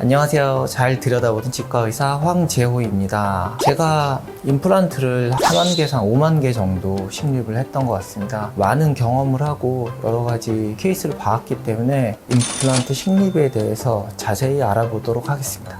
안녕하세요. 잘 들여다보던 치과의사 황재호입니다. 제가 임플란트를 4만 개상 5만 개 정도 식립을 했던 것 같습니다. 많은 경험을 하고 여러 가지 케이스를 봐왔기 때문에 임플란트 식립에 대해서 자세히 알아보도록 하겠습니다.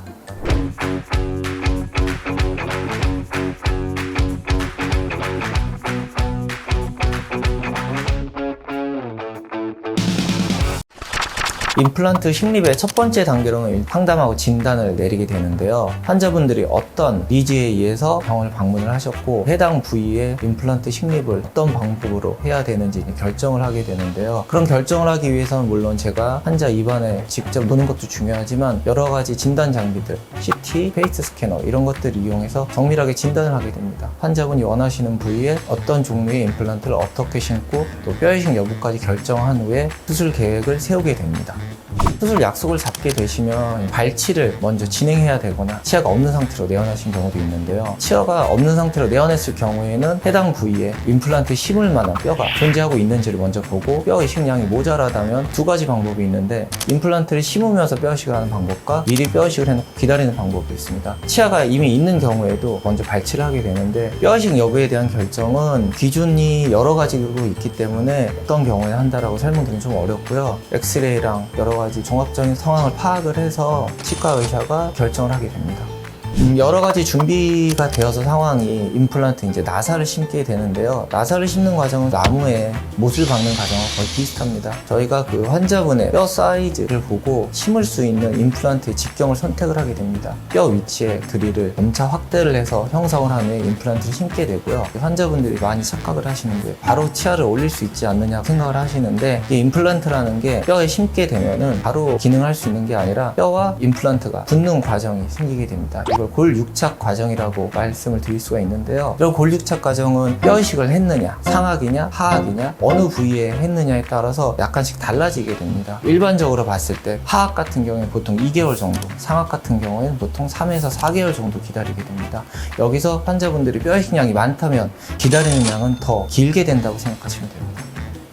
임플란트 식립의 첫 번째 단계로는 상담하고 진단을 내리게 되는데요. 환자분들이 어떤 니즈에 의해서 병원을 방문을 하셨고 해당 부위에 임플란트 식립을 어떤 방법으로 해야 되는지 결정을 하게 되는데요. 그런 결정을 하기 위해서는 물론 제가 환자 입안에 직접 보는 것도 중요하지만 여러 가지 진단 장비들, CT, 페이스 스캐너 이런 것들을 이용해서 정밀하게 진단을 하게 됩니다. 환자분이 원하시는 부위에 어떤 종류의 임플란트를 어떻게 심고 또 뼈이식 여부까지 결정한 후에 수술 계획을 세우게 됩니다. 수술 약속을 잡게 되시면 발치를 먼저 진행해야 되거나 치아가 없는 상태로 내원하신 경우도 있는데요. 치아가 없는 상태로 내원했을 경우에는 해당 부위에 임플란트 심을 만한 뼈가 존재하고 있는지를 먼저 보고 뼈 이식량이 모자라다면 두 가지 방법이 있는데 임플란트를 심으면서 뼈 이식을 하는 방법과 미리 뼈 이식을 해놓고 기다리는 방법이 있습니다. 치아가 이미 있는 경우에도 먼저 발치를 하게 되는데 뼈 이식 여부에 대한 결정은 기준이 여러 가지로 있기 때문에 어떤 경우에 한다라고 설명드리면 좀 어렵고요. 엑스레이랑 여러 가지 종합적인 상황을 파악을 해서 치과 의사가 결정을 하게 됩니다. 여러 가지 준비가 되어서 상황이 임플란트 이제 나사를 심게 되는데요. 나사를 심는 과정은 나무에 못을 박는 과정과 거의 비슷합니다. 저희가 그 환자분의 뼈 사이즈를 보고 심을 수 있는 임플란트의 직경을 선택을 하게 됩니다. 뼈 위치에 드릴을 점차 확대를 해서 형성을 한 후에 임플란트를 심게 되고요. 환자분들이 많이 착각을 하시는 게 바로 치아를 올릴 수 있지 않느냐 생각을 하시는데 이 임플란트라는 게 뼈에 심게 되면은 바로 기능할 수 있는 게 아니라 뼈와 임플란트가 붙는 과정이 생기게 됩니다. 이걸 골육착 과정이라고 말씀을 드릴 수가 있는데요. 이런 골육착 과정은 뼈 이식을 했느냐, 상악이냐, 하악이냐, 어느 부위에 했느냐에 따라서 약간씩 달라지게 됩니다. 일반적으로 봤을 때 하악 같은 경우에 보통 2개월 정도, 상악 같은 경우에는 보통 3에서 4개월 정도 기다리게 됩니다. 여기서 환자분들이 뼈 이식량이 많다면 기다리는 양은 더 길게 된다고 생각하시면 됩니다.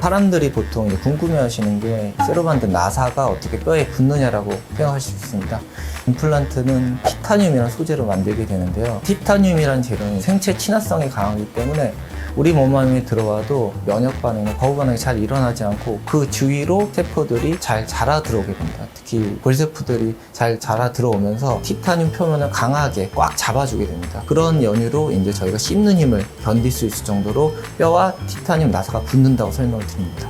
사람들이 보통 궁금해하시는 게 세로반드 나사가 어떻게 뼈에 붙느냐라고 생각하실 수 있습니다. 임플란트는 티타늄이라는 소재로 만들게 되는데요. 티타늄이라는 재료는 생체 친화성이 강하기 때문에 우리 몸 안에 들어와도 면역 반응이나 거부 반응이 잘 일어나지 않고 그 주위로 세포들이 잘 자라 들어오게 됩니다. 특히 골세포들이 잘 자라 들어오면서 티타늄 표면을 강하게 꽉 잡아주게 됩니다. 그런 연유로 이제 저희가 씹는 힘을 견딜 수 있을 정도로 뼈와 티타늄 나사가 붙는다고 설명을 드립니다.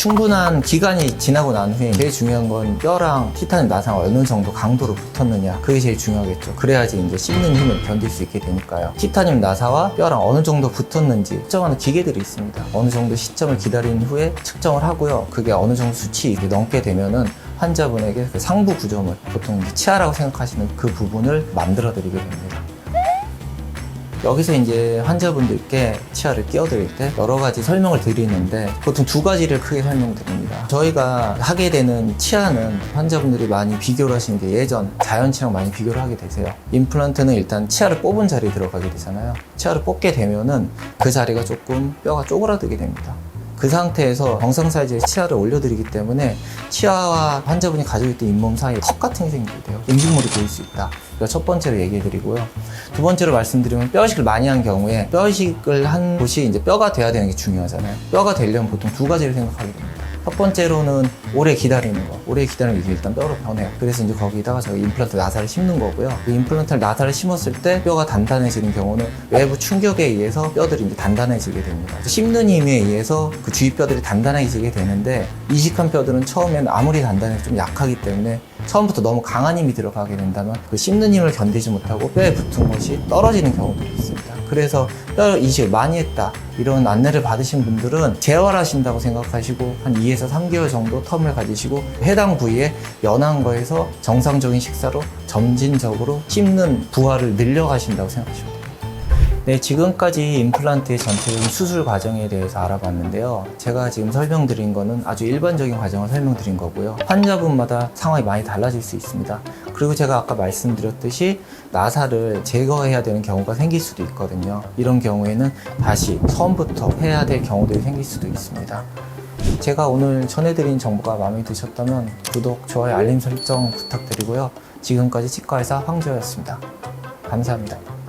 충분한 기간이 지나고 난 후에 제일 중요한 건 뼈랑 티타늄 나사가 어느 정도 강도로 붙었느냐, 그게 제일 중요하겠죠. 그래야지 이제 씹는 힘을 견딜 수 있게 되니까요. 티타늄 나사와 뼈랑 어느 정도 붙었는지 측정하는 기계들이 있습니다. 어느 정도 시점을 기다린 후에 측정을 하고요. 그게 어느 정도 수치 넘게 되면은 환자분에게 그 상부 구조물, 보통 이제 치아라고 생각하시는 그 부분을 만들어 드리게 됩니다. 여기서 이제 환자분들께 치아를 끼워드릴 때 여러 가지 설명을 드리는데 보통 두 가지를 크게 설명드립니다. 저희가 하게 되는 치아는 환자분들이 많이 비교를 하시는 게 예전 자연치랑 많이 비교를 하게 되세요. 임플란트는 일단 치아를 뽑은 자리에 들어가게 되잖아요. 치아를 뽑게 되면은 그 자리가 조금 뼈가 쪼그라들게 됩니다. 그 상태에서 정상 사이즈의 치아를 올려드리기 때문에 치아와 환자분이 가지고 있던 잇몸 사이에 턱 같은 게 생기게 돼요. 음식물이 보일 수 있다. 이거 첫 번째로 얘기해드리고요. 두 번째로 말씀드리면 뼈 이식을 많이 한 경우에 뼈 이식을 한 곳이 이제 뼈가 돼야 되는 게 중요하잖아요. 뼈가 되려면 보통 두 가지를 생각하게 됩니다. 첫 번째로는 오래 기다리는 거. 오래 기다리면 이게 일단 뼈로 변해요. 그래서 이제 거기다가 저희 임플란트 나사를 심는 거고요. 그 임플란트 나사를 심었을 때 뼈가 단단해지는 경우는 외부 충격에 의해서 뼈들이 이제 단단해지게 됩니다. 씹는 힘에 의해서 그 주위 뼈들이 단단해지게 되는데 이식한 뼈들은 처음에는 아무리 단단해도 좀 약하기 때문에 처음부터 너무 강한 힘이 들어가게 된다면 그 씹는 힘을 견디지 못하고 뼈에 붙은 것이 떨어지는 경우도 있습니다. 그래서 뼈 이식을 많이 했다 이런 안내를 받으신 분들은 재활하신다고 생각하시고 한 2에서 3개월 정도 텀을 가지시고 해당 부위에 연한 거에서 정상적인 식사로 점진적으로 씹는 부하를 늘려가신다고 생각하시면 됩니다. 네, 지금까지 임플란트의 전체적인 수술 과정에 대해서 알아봤는데요. 제가 지금 설명드린 거는 아주 일반적인 과정을 설명드린 거고요. 환자분마다 상황이 많이 달라질 수 있습니다. 그리고 제가 아까 말씀드렸듯이 나사를 제거해야 되는 경우가 생길 수도 있거든요. 이런 경우에는 다시 처음부터 해야 될 경우들이 생길 수도 있습니다. 제가 오늘 전해드린 정보가 마음에 드셨다면 구독, 좋아요, 알림 설정 부탁드리고요. 지금까지 치과의사 황재호였습니다. 감사합니다.